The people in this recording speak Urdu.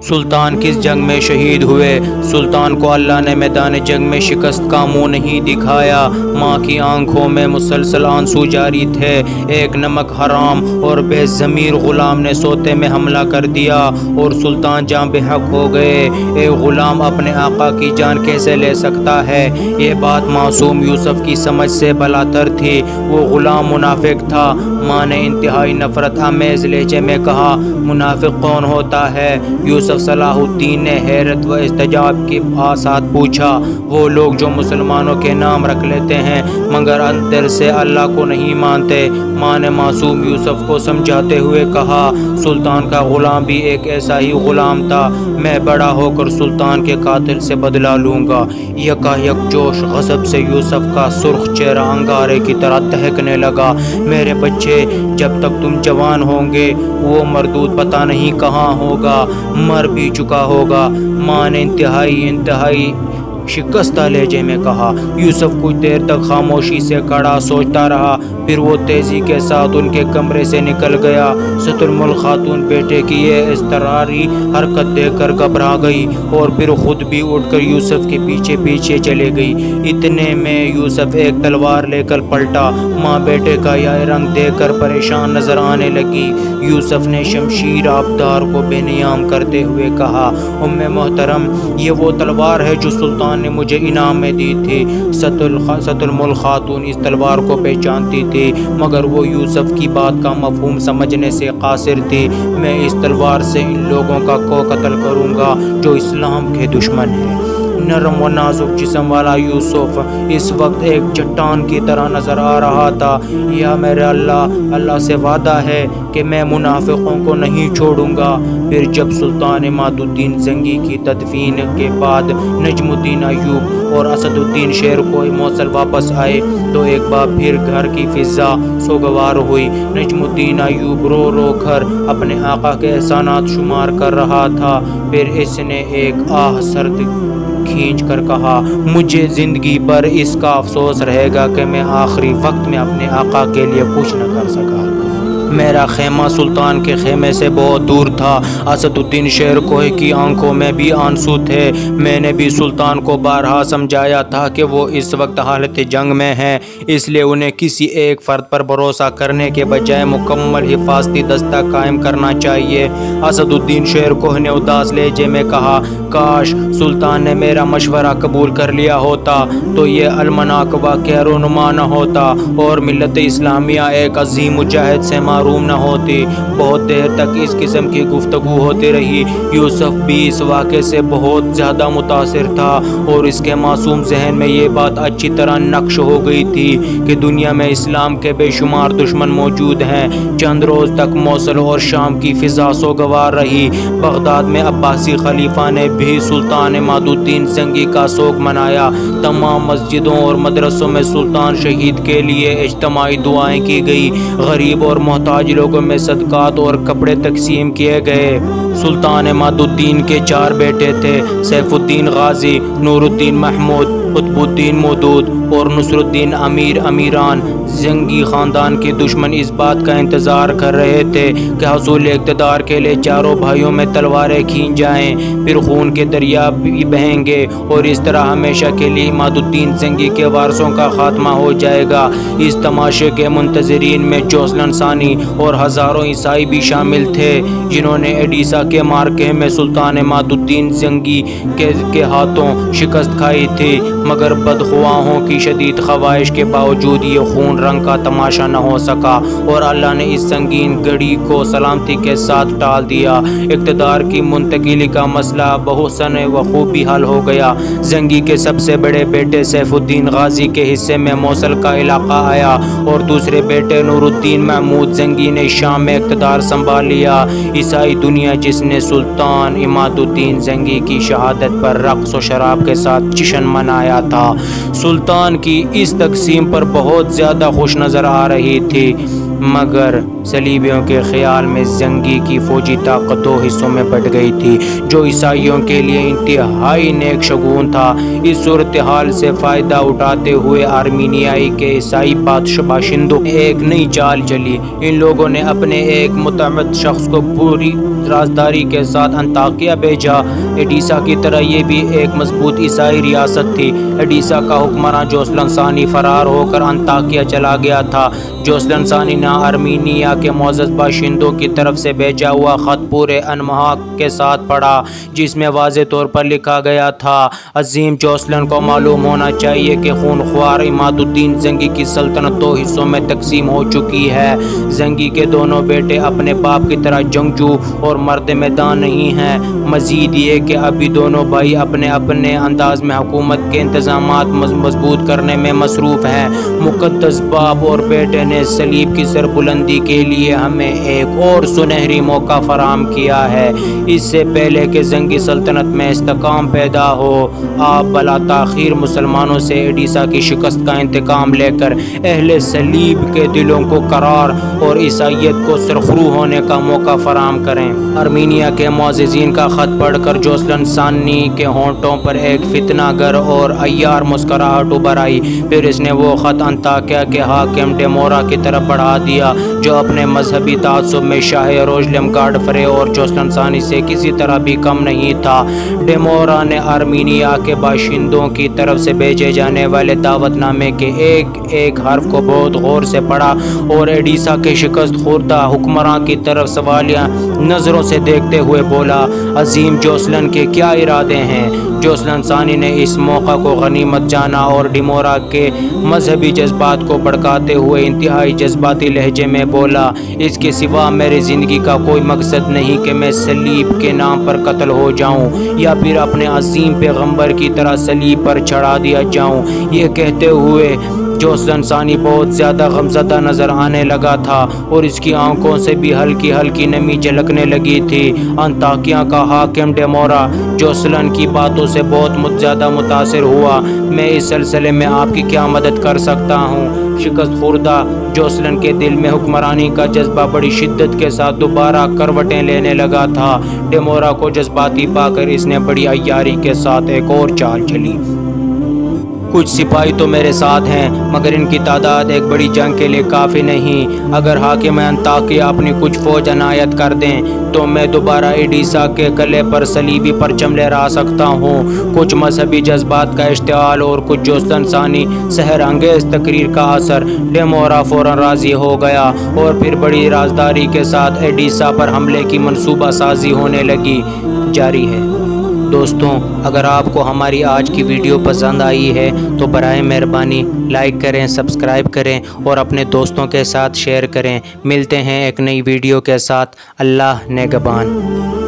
سلطان کس جنگ میں شہید ہوئے؟ سلطان کو اللہ نے میدان جنگ میں شکست کا منہ نہیں دکھایا۔ ماں کی آنکھوں میں مسلسل آنسو جاری تھے۔ ایک نمک حرام اور بے ضمیر غلام نے سوتے میں حملہ کر دیا اور سلطان جاں بحق ہو گئے۔ ایک غلام اپنے آقا کی جان کیسے لے سکتا ہے؟ یہ بات معصوم یوسف کی سمجھ سے بالاتر تھی۔ وہ غلام منافق تھا۔ ماں نے انتہائی نفرت آمیز لہجے میں کہا، منافق کون ہوتا ہے؟ یوسف صلاح الدین نے حیرت و استعجاب کے ساتھ پوچھا، وہ لوگ جو مسلمانوں کے نام رکھ لیتے ہیں مگر اندر سے اللہ کو نہیں مانتے۔ ماں نے معصوم یوسف کو سمجھاتے ہوئے کہا، سلطان کا غلام بھی ایک ایسا ہی غلام تھا۔ میں بڑا ہو کر سلطان کے قاتل سے بدلہ لوں گا۔ یکا یک جوش غضب سے یوسف کا سرخ چہرہ انگارے کی طرح دہکنے لگا۔ میرے بچے، جب تک تم جوان ہوں گے وہ مردود پتہ نہیں کہاں ہوگا، مر بھی چکا ہوگا۔ ماں نے انتہائی شکستہ لہجے میں کہا۔ یوسف کچھ دیر تک خاموشی سے کھڑا سوچتا رہا، پھر وہ تیزی کے ساتھ ان کے کمرے سے نکل گیا۔ ست الملک خاتون بیٹے کی یہ اضطراری حرکت دیکھ کر گھبرا گئی اور پھر خود بھی اٹھ کر یوسف کے پیچھے پیچھے چلے گئی۔ اتنے میں یوسف ایک تلوار لے کر پلٹا۔ ماں بیٹے کا یہ رنگ دیکھ کر پریشان نظر آنے لگی۔ یوسف نے شمشیر آبدار کو بے نیام کرتے ہوئے کہا، ام محترم، یہ وہ تلوار ہے جو سلطان نے مجھے انعام میں دی تھی۔ ست الملک خاتون اس تلوار کو پہچانتی تھی مگر وہ یوسف کی بات کا مفہوم سمجھنے سے قاصر تھی۔ میں اس تلوار سے ان لوگوں کا کو قتل کروں گا جو اسلام کے دشمن ہیں۔ نرم و نازک جسم والا یوسف اس وقت ایک چٹان کی طرح نظر آ رہا تھا۔ یا میرے اللہ سے وعدہ ہے کہ میں منافقوں کو نہیں چھوڑوں گا۔ پھر جب سلطان عماد الدین زنگی کی تدفین کے بعد نجم الدین ایوب اور اسد الدین شیر کو موصل واپس آئے تو ایک بار پھر گھر کی فضا سوگوار ہوئی۔ نجم الدین ایوب رو رو کر اپنے آقا کے احسانات شمار کر رہا تھا۔ پھر اس نے ایک آہ سرد کھینچ کر کہا، مجھے زندگی بھر اس کا افسوس رہے گا کہ میں آخری وقت میں اپنے آقا کے لیے کچھ نہ کر سکا۔ میرا خیمہ سلطان کے خیمے سے بہت دور تھا۔ اسد الدین شیر کوہ کی آنکھوں میں بھی آنسو تھے۔ میں نے بھی سلطان کو بارہا سمجھایا تھا کہ وہ اس وقت حالت جنگ میں ہیں، اس لیے انہیں کسی ایک فرد پر بھروسہ کرنے کے بجائے مکمل حفاظتی دستہ قائم کرنا چاہیے۔ اسد الدین شیر کوہ نے اداس لہجے میں کہا، کاش سلطان نے میرا مشورہ قبول کر لیا ہوتا تو یہ المناک واقعہ رونما نہ ہوتا اور ملت اسلامیہ ایک عظیم مجاہد سے معروم نہ ہوتی۔ بہت دیر تک اس قسم کی گفتگو ہوتی رہی۔ یوسف بھی اس واقعے سے بہت زیادہ متاثر تھا اور اس کے معصوم ذہن میں یہ بات اچھی طرح نقش ہو گئی تھی کہ دنیا میں اسلام کے بے شمار دشمن موجود ہیں۔ چند روز تک موصل اور شام کی فضا سوگوار رہی۔ بغداد میں عباسی خلیفہ نے بھی سلطان عماد الدین زنگی کا سوگ منایا۔ تمام مسجدوں اور مدرسوں میں سلطان شہید کے لیے اجتماعی دعائیں کی گئی۔ غریب اور محتاج لوگوں میں صدقات اور کپڑے تقسیم کیے گئے۔ سلطان عماد الدین کے 4 بیٹے تھے، سیف الدین غازی، نور الدین محمود، قطب الدین مودود اور نصر الدین امیران۔ زنگی خاندان کے دشمن اس بات کا انتظار کر رہے تھے کہ حصول اقتدار کے لیے چاروں بھائیوں میں تلواریں کھینچ جائیں، پھر خون کے دریا بھی بہیں گے اور اس طرح ہمیشہ کے لیے عماد الدین زنگی کے وارثوں کا خاتمہ ہو جائے گا۔ اس تماشے کے منتظرین میں جوسلن ثانی اور ہزاروں عیسائی بھی شامل تھے جنہوں نے ایڈیسا کے مارکے میں سلطان عماد الدین زنگی کے ہاتھوں شکست کھائی تھی، مگر بدخواہوں کی شدید خواہش کے باوجود یہ خون رنگ کا تماشا نہ ہو سکا اور اللہ نے اس سنگین گھڑی کو سلامتی کے ساتھ ٹال دیا۔ اقتدار کی منتقلی کا مسئلہ بحسن و خوبی حل ہو گیا۔ زنگی کے سب سے بڑے بیٹے سیف الدین غازی کے حصے میں موصل کا علاقہ آیا اور دوسرے بیٹے نور الدین محمود زنگی نے شام میں اقتدار سنبھال لیا۔ عیسائی دنیا جس نے سلطان عماد الدین زنگی کی شہادت پر رقص و شراب کے ساتھ جشن منایا تھا، سلطان کی اس تقسیم پر بہت زیادہ خوش نظر آ رہی تھی۔ مگر صلیبیوں کے خیال میں زنگی کی فوجی طاقت دو حصوں میں بٹ گئی تھی، جو عیسائیوں کے لیے انتہائی نیک شگون تھا۔ اس صورتحال سے فائدہ اٹھاتے ہوئے آرمینیائی کے عیسائی باشندوں نے ایک نئی چال چلی۔ ان لوگوں نے اپنے ایک متعمد شخص کو پوری رازداری کے ساتھ انطاکیہ بھیجا۔ ایڈیسا کی طرح یہ بھی ایک مضبوط عیسائی ریاست تھی۔ ایڈیسا کا حکمراں جوسلن ثانی فرار ہو کر انطاکیہ چلا گیا تھا۔ جوسلن ثانی نے آرمینیا کے معزز باشندوں کی طرف سے بھیجا ہوا خط پورے انمہاک کے ساتھ پڑھا، جس میں واضح طور پر لکھا گیا تھا: عظیم جوسلن کو معلوم ہونا چاہیے کہ خونخوار عماد الدین زنگی کی سلطنت دو حصوں میں تقسیم ہو چکی ہے۔ زنگی کے دونوں بیٹے اپنے باپ کی طرح جنگجو اور مرد میدان نہیں ہیں۔ مزید یہ کہ ابھی دونوں بھائی اپنے اپنے انداز میں حکومت کے انتظامات مضبوط کرنے میں مصروف ہیں۔ مقدس باپ اور بیٹے نے صلیب کی سربلندی کے لیے ہمیں ایک اور سنہری موقع فراہم کیا ہے۔ اس سے پہلے کہ زنگی سلطنت میں استحکام پیدا ہو، آپ بلا تاخیر مسلمانوں سے ایڈیسا کی شکست کا انتقام لے کر اہل صلیب کے دلوں کو قرار اور عیسائیت کو سرخرو ہونے کا موقع فراہم کریں۔ آرمینیا کے معززین کا خط پڑھ کر جوسلن ثانی کے ہونٹوں پر ایک فتنہ گر اور عیار مسکراہٹ ابھر آئی۔ پھر اس نے وہ خط انطاکیہ کے حاکم ڈیمورا کی طرف بڑھا دیا، جو اپنے مذہبی تعصب میں شاہ یروشلم گاڈفرے اور جوسلن ثانی سے کسی طرح بھی کم نہیں تھا۔ ڈیمورا نے آرمینیا کے باشندوں کی طرف سے بھیجے جانے والے دعوت نامے کے ایک ایک حرف کو بہت غور سے پڑھا اور ایڈیسا کے شکست خوردہ حکمراں کی طرف سوالیہ نظروں سے دیکھتے ہوئے بولا: عظیم جوسلن کے کیا ارادے ہیں؟ جوسلن ثانی نے اس موقع کو غنیمت جانا اور ڈیمورا کے مذہبی جذبات کو بھڑکاتے ہوئے انتہائی جذباتی لہجے میں بولا: اس کے سوا میری زندگی کا کوئی مقصد نہیں کہ میں صلیب کے نام پر قتل ہو جاؤں یا پھر اپنے عظیم پیغمبر کی طرح صلیب پر چڑھا دیا جاؤں۔ یہ کہتے ہوئے جوسلن ثانی بہت زیادہ غمزدہ نظر آنے لگا تھا اور اس کی آنکھوں سے بھی ہلکی ہلکی نمی جھلکنے لگی تھی۔ انطاکیہ کا حاکم ڈیمورا جوسلن کی باتوں سے بہت زیادہ متاثر ہوا۔ میں اس سلسلے میں آپ کی کیا مدد کر سکتا ہوں؟ شکست خوردہ جوسلن کے دل میں حکمرانی کا جذبہ بڑی شدت کے ساتھ دوبارہ کروٹیں لینے لگا تھا۔ ڈیمورا کو جذباتی پا کر اس نے بڑی عیاری کے ساتھ ایک اور چال چلی: کچھ سپاہی تو میرے ساتھ ہیں، مگر ان کی تعداد ایک بڑی جنگ کے لیے کافی نہیں۔ اگر حاکم انطاکیہ اپنی کچھ فوج عنایت کر دیں تو میں دوبارہ ایڈیسا کے گلے پر صلیبی پرچم لہرا سکتا ہوں۔ کچھ مذہبی جذبات کا اشتعال اور کچھ جوسلن ثانی سحر انگیز تقریر کا اثر۔ ڈیمورا فوراً راضی ہو گیا اور پھر بڑی رازداری کے ساتھ ایڈیسا پر حملے کی منصوبہ سازی ہونے لگی۔ جاری ہے۔ دوستوں، اگر آپ کو ہماری آج کی ویڈیو پسند آئی ہے تو برائے مہربانی لائک کریں، سبسکرائب کریں اور اپنے دوستوں کے ساتھ شیئر کریں۔ ملتے ہیں ایک نئی ویڈیو کے ساتھ۔ اللہ نگہبان۔